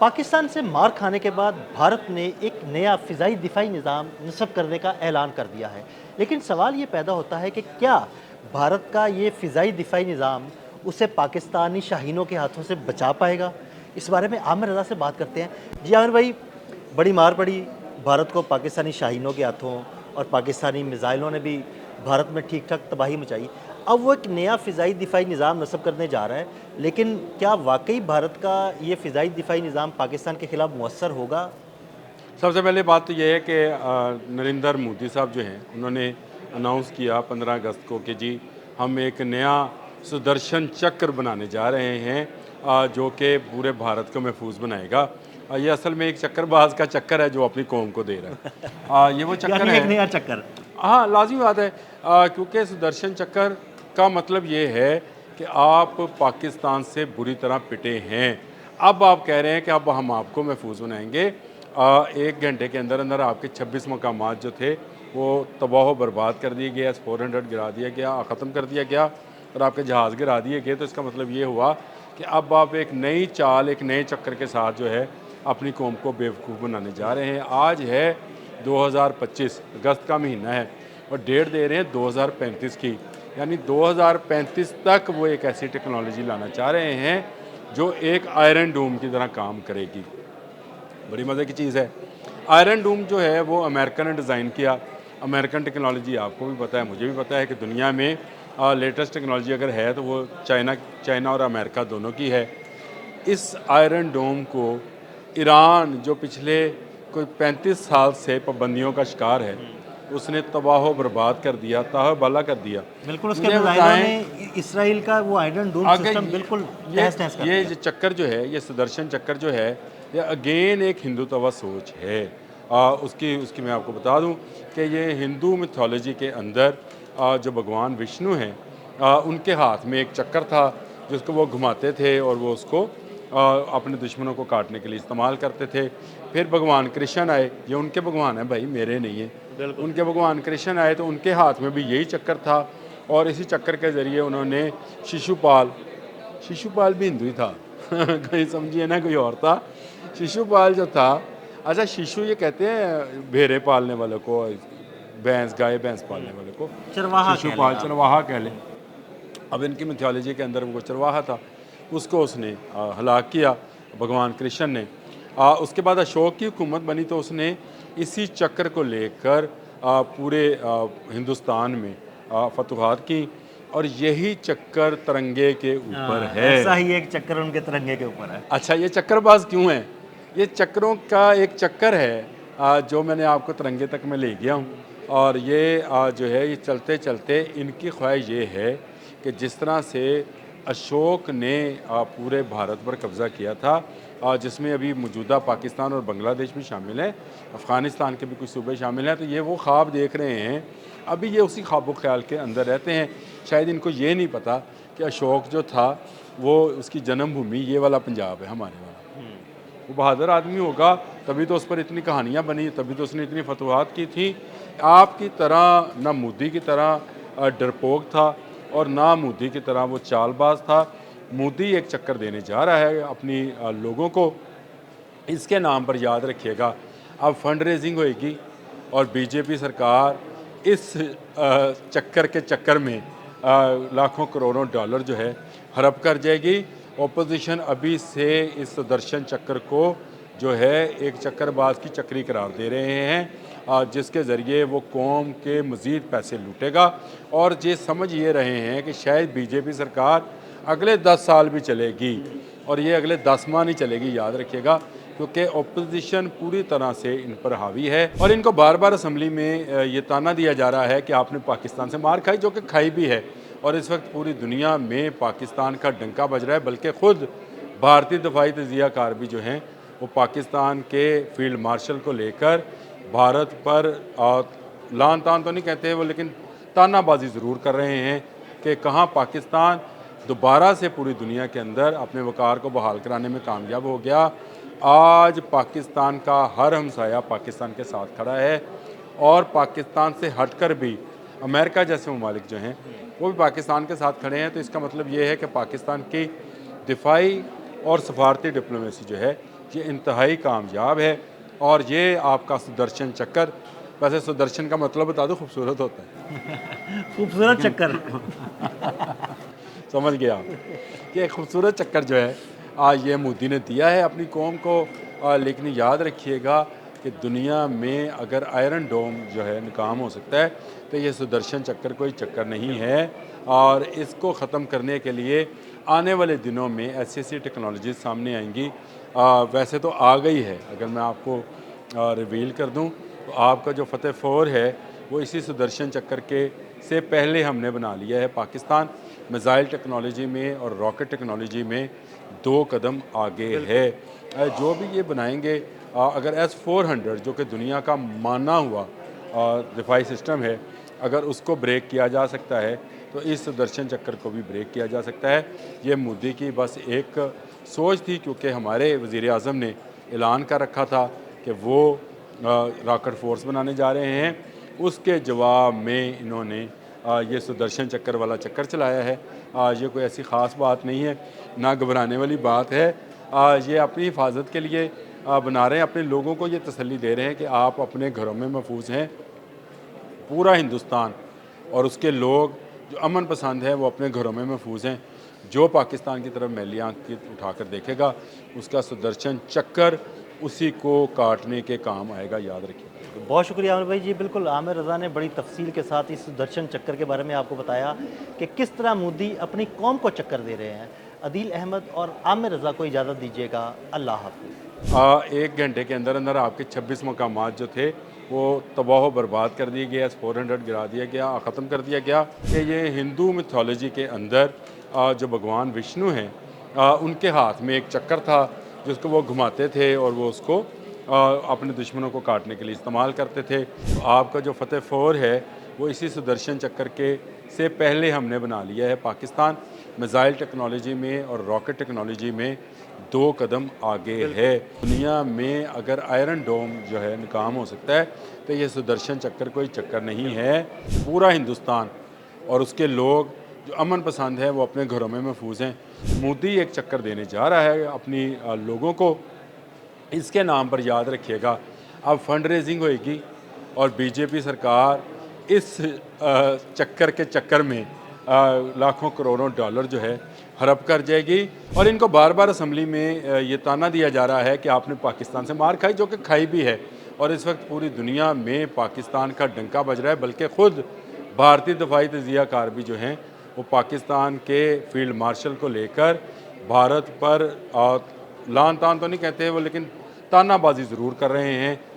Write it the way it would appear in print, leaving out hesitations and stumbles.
पाकिस्तान से मार खाने के बाद भारत ने एक नया फ़िज़ाई दिफ़ाई निज़ाम नस्ब करने का ऐलान कर दिया है। लेकिन सवाल ये पैदा होता है कि क्या भारत का ये फ़िज़ाई दिफ़ाई निज़ाम उसे पाकिस्तानी शाहीनों के हाथों से बचा पाएगा? इस बारे में आमिर रज़ा से बात करते हैं। जी आमिर भाई, बड़ी मार पड़ी भारत को पाकिस्तानी शाहीनों के हाथों और पाकिस्तानी मिज़ाइलों ने भी भारत में ठीक-ठाक तबाही मचाई। अब वो एक नया फ़िज़ाई दिफ़ाई निज़ाम नस्ब करने जा रहा है, लेकिन क्या वाक़ई भारत का ये फ़िज़ाई दिफ़ाई निज़ाम पाकिस्तान के खिलाफ मुअस्सर होगा? सबसे पहले बात तो ये है कि नरेंद्र मोदी साहब जो हैं उन्होंने अनाउंस किया 15 अगस्त को कि जी हम एक नया सुदर्शन चक्र बनाने जा रहे हैं जो कि पूरे भारत को महफूज बनाएगा। ये असल में एक चक्करबाज का चक्कर है जो अपनी कौम को दे रहा है। ये वो चक्कर यानी एक है। नया चक्कर। हाँ, लाज़मी बात है क्योंकि सुदर्शन चक्र का मतलब ये है कि आप पाकिस्तान से बुरी तरह पिटे हैं। अब आप कह रहे हैं कि अब हम आपको महफूज बनाएंगे। 1 घंटे के अंदर अंदर आपके 26 मकामात जो थे वो तबाह व बर्बाद कर दिए गए, S-400 गिरा दिया गया, ख़त्म कर दिया गया और आपके जहाज़ गिरा दिए गए। तो इसका मतलब ये हुआ कि अब आप एक नई चाल, एक नए चक्कर के साथ जो है अपनी कौम को बेवकूफ़ बनाने जा रहे हैं। आज है 2025, अगस्त का महीना है और डेट दे रहे हैं 2035 की, यानी 2035 तक वो एक ऐसी टेक्नोलॉजी लाना चाह रहे हैं जो एक आयरन डोम की तरह काम करेगी। बड़ी मज़े की चीज़ है। आयरन डोम जो है वो अमेरिका ने डिज़ाइन किया। अमेरिकन टेक्नोलॉजी आपको भी पता है, मुझे भी पता है कि दुनिया में लेटेस्ट टेक्नोलॉजी अगर है तो वो चाइना और अमेरिका दोनों की है। इस आयरन डोम को ईरान जो पिछले कोई 35 साल से पाबंदियों का शिकार है, उसने तबाह व बर्बाद कर दिया, तबाह कर दिया। बिल्कुल, उसके मुझे मिज़ाइलों बताएं ने इसराइल का वो आयरन डोम आगे सिस्टम बिल्कुल ये तहस-नहस कर ये दिया। जो चक्कर जो है, ये सुदर्शन चक्कर जो है, ये अगेन एक हिंदुत्व सोच है। उसकी उसकी मैं आपको बता दूं कि ये हिंदू मिथोलॉजी के अंदर जो भगवान विष्णु हैं उनके हाथ में एक चक्कर था जिसको वो घुमाते थे और वो उसको अपने दुश्मनों को काटने के लिए इस्तेमाल करते थे। फिर भगवान कृष्ण आए, ये उनके भगवान हैं भाई, मेरे नहीं है। बिल्कुल। उनके भगवान कृष्ण आए तो उनके हाथ में भी यही चक्कर था और इसी चक्कर के ज़रिए उन्होंने शिशुपाल भी हिंदू ही था कहीं समझिए ना, कोई और था। शिशुपाल जो था, अच्छा शिशु ये कहते हैं भेड़े पालने वाले को, भैंस गाय भैंस पालने वाले को चरवाहा कह लें शिशुपाल, आप। चरवाहा कह लें। अब इनकी मिथोलॉजी के अंदर वो चरवाहा था, उसको उसने हलाक किया भगवान कृष्ण ने। उसके बाद अशोक की हुकूमत बनी तो उसने इसी चक्र को लेकर पूरे हिंदुस्तान में फतवाहत की और यही चक्कर तिरंगे के ऊपर हाँ, है। ऐसा ही एक चक्कर उनके तिरंगे के ऊपर है। अच्छा, ये चक्करबाज क्यों है? ये चक्करों का एक चक्कर है जो मैंने आपको तिरंगे तक मैं ले गया हूँ और ये जो है ये चलते चलते इनकी ख्वाहिश ये है कि जिस तरह से अशोक ने पूरे भारत पर कब्ज़ा किया था जिसमें अभी मौजूदा पाकिस्तान और बांग्लादेश भी शामिल है, अफ़गानिस्तान के भी कुछ सूबे शामिल हैं, तो ये वो ख्वाब देख रहे हैं। अभी ये उसी ख्वाब ख्याल के अंदर रहते हैं। शायद इनको ये नहीं पता कि अशोक जो था वो उसकी जन्मभूमि ये वाला पंजाब है, हमारे वाला। वो बहादुर आदमी होगा तभी तो उस पर इतनी कहानियाँ बनी, तभी तो उसने इतनी फतवाहत की थी। आपकी तरह ना मोदी की तरह डरपोक था और ना मोदी की तरह वो चालबाज था। मोदी एक चक्कर देने जा रहा है अपनी लोगों को। इसके नाम पर याद रखिएगा अब फंड रेजिंग होएगी और बीजेपी सरकार इस चक्कर के चक्कर में लाखों करोड़ों डॉलर जो है हड़प कर जाएगी। ओपोजिशन अभी से इस सुदर्शन चक्कर को जो है एक चक्करबाज की चक्री करार दे रहे हैं जिसके ज़रिए वो कौम के मज़ीद पैसे लूटेगा और ये समझ ये रहे हैं कि शायद बीजेपी सरकार अगले 10 साल भी चलेगी और ये अगले 10 माह नहीं चलेगी, याद रखिएगा, क्योंकि ओपोजिशन पूरी तरह से इन पर हावी है और इनको बार बार असम्बली में ये ताना दिया जा रहा है कि आपने पाकिस्तान से मार खाई, जो कि खाई भी है। और इस वक्त पूरी दुनिया में पाकिस्तान का डंका बज रहा है, बल्कि ख़ुद भारतीय दफाई तजियाकार भी जो हैं वो पाकिस्तान के फील्ड मार्शल को लेकर भारत पर लान तान तो नहीं कहते वो, लेकिन तानाबाजी ज़रूर कर रहे हैं कि कहाँ पाकिस्तान दोबारा से पूरी दुनिया के अंदर अपने वक़ार को बहाल कराने में कामयाब हो गया। आज पाकिस्तान का हर हमसाया पाकिस्तान के साथ खड़ा है और पाकिस्तान से हटकर भी अमेरिका जैसे ममालिक जो हैं वो भी पाकिस्तान के साथ खड़े हैं। तो इसका मतलब ये है कि पाकिस्तान की दिफाई और सफारती डिप्लोमेसी जो है ये इंतहाई कामयाब है। और ये आपका सुदर्शन चक्कर, वैसे सुदर्शन का मतलब बता दो, खूबसूरत होता है। खूबसूरत चक्कर। समझ गए आप कि एक खूबसूरत चक्कर जो है आज ये मोदी ने दिया है अपनी कौम को। लेकिन याद रखिएगा कि दुनिया में अगर आयरन डोम जो है नाकाम हो सकता है तो ये सुदर्शन चक्कर कोई चक्कर नहीं है। और इसको ख़त्म करने के लिए आने वाले दिनों में ऐसी ऐसी टेक्नोलॉजी सामने आएंगी। वैसे तो आ गई है, अगर मैं आपको रिवील कर दूं तो आपका जो फतेह 4 है वो इसी सुदर्शन चक्कर के से पहले हमने बना लिया है। पाकिस्तान मिसाइल टेक्नोलॉजी में और रॉकेट टेक्नोलॉजी में 2 कदम आगे है। जो भी ये बनाएंगे, अगर S-400 जो कि दुनिया का माना हुआ दिफाई सिस्टम है, अगर उसको ब्रेक किया जा सकता है तो इस सुदर्शन चक्कर को भी ब्रेक किया जा सकता है। ये मोदी की बस एक सोच थी, क्योंकि हमारे वज़ीर आज़म ने ऐलान कर रखा था कि वो रॉकेट फोर्स बनाने जा रहे हैं। उसके जवाब में इन्होंने ये सुदर्शन चक्कर वाला चक्कर चलाया है। ये कोई ऐसी ख़ास बात नहीं है, ना घबराने वाली बात है। ये अपनी हिफाजत के लिए बना रहे हैं, अपने लोगों को ये तसल्ली दे रहे हैं कि आप अपने घरों में महफूज हैं। पूरा हिंदुस्तान और उसके लोग जो अमन पसंद है वो अपने घरों में महफूज हैं। जो पाकिस्तान की तरफ मैली आंख उठाकर देखेगा उसका सुदर्शन चक्कर उसी को काटने के काम आएगा, याद रखिए। बहुत शुक्रिया आमिर भाई जी। बिल्कुल, आमिर रज़ा ने बड़ी तफसील के साथ इस सुदर्शन चक्कर के बारे में आपको बताया कि किस तरह मोदी अपनी कौम को चक्कर दे रहे हैं। अदील अहमद और आमिर रज़ा को इजाज़त दीजिएगा। अल्लाह हाफ़िज़। 1 घंटे के अंदर अंदर आपके 26 मकामात जो थे वो तबाह बर्बाद कर दिए गए, S-400 गिरा दिया गया, ख़त्म कर दिया गया। कि ये हिंदू मिथोलॉजी के अंदर जो भगवान विष्णु हैं उनके हाथ में एक चक्कर था जिसको वो घुमाते थे और वो उसको अपने दुश्मनों को काटने के लिए इस्तेमाल करते थे। तो आपका जो फतेह 4 है वो इसी सुदर्शन चक्कर के से पहले हमने बना लिया है। पाकिस्तान मिसाइल टेक्नोलॉजी में और रॉकेट टेक्नोलॉजी में 2 कदम आगे है। दुनिया में अगर आयरन डोम जो है नाकाम हो सकता है तो ये सुदर्शन चक्कर कोई चक्कर नहीं है। पूरा हिंदुस्तान और उसके लोग जो अमन पसंद है वो अपने घरों में महफूज हैं। मोदी एक चक्कर देने जा रहा है अपनी लोगों को। इसके नाम पर याद रखिएगा अब फंड रेजिंग होएगी और बीजेपी सरकार इस चक्कर के चक्कर में लाखों करोड़ों डॉलर जो है हड़प कर जाएगी। और इनको बार बार असम्बली में ये ताना दिया जा रहा है कि आपने पाकिस्तान से मार खाई, जो कि खाई भी है। और इस वक्त पूरी दुनिया में पाकिस्तान का डंका बज रहा है, बल्कि ख़ुद भारतीय दफाई तजिया कार भी जो हैं वो पाकिस्तान के फील्ड मार्शल को लेकर भारत पर लान तान तो नहीं कहते वो, लेकिन तानाबाजी ज़रूर कर रहे हैं।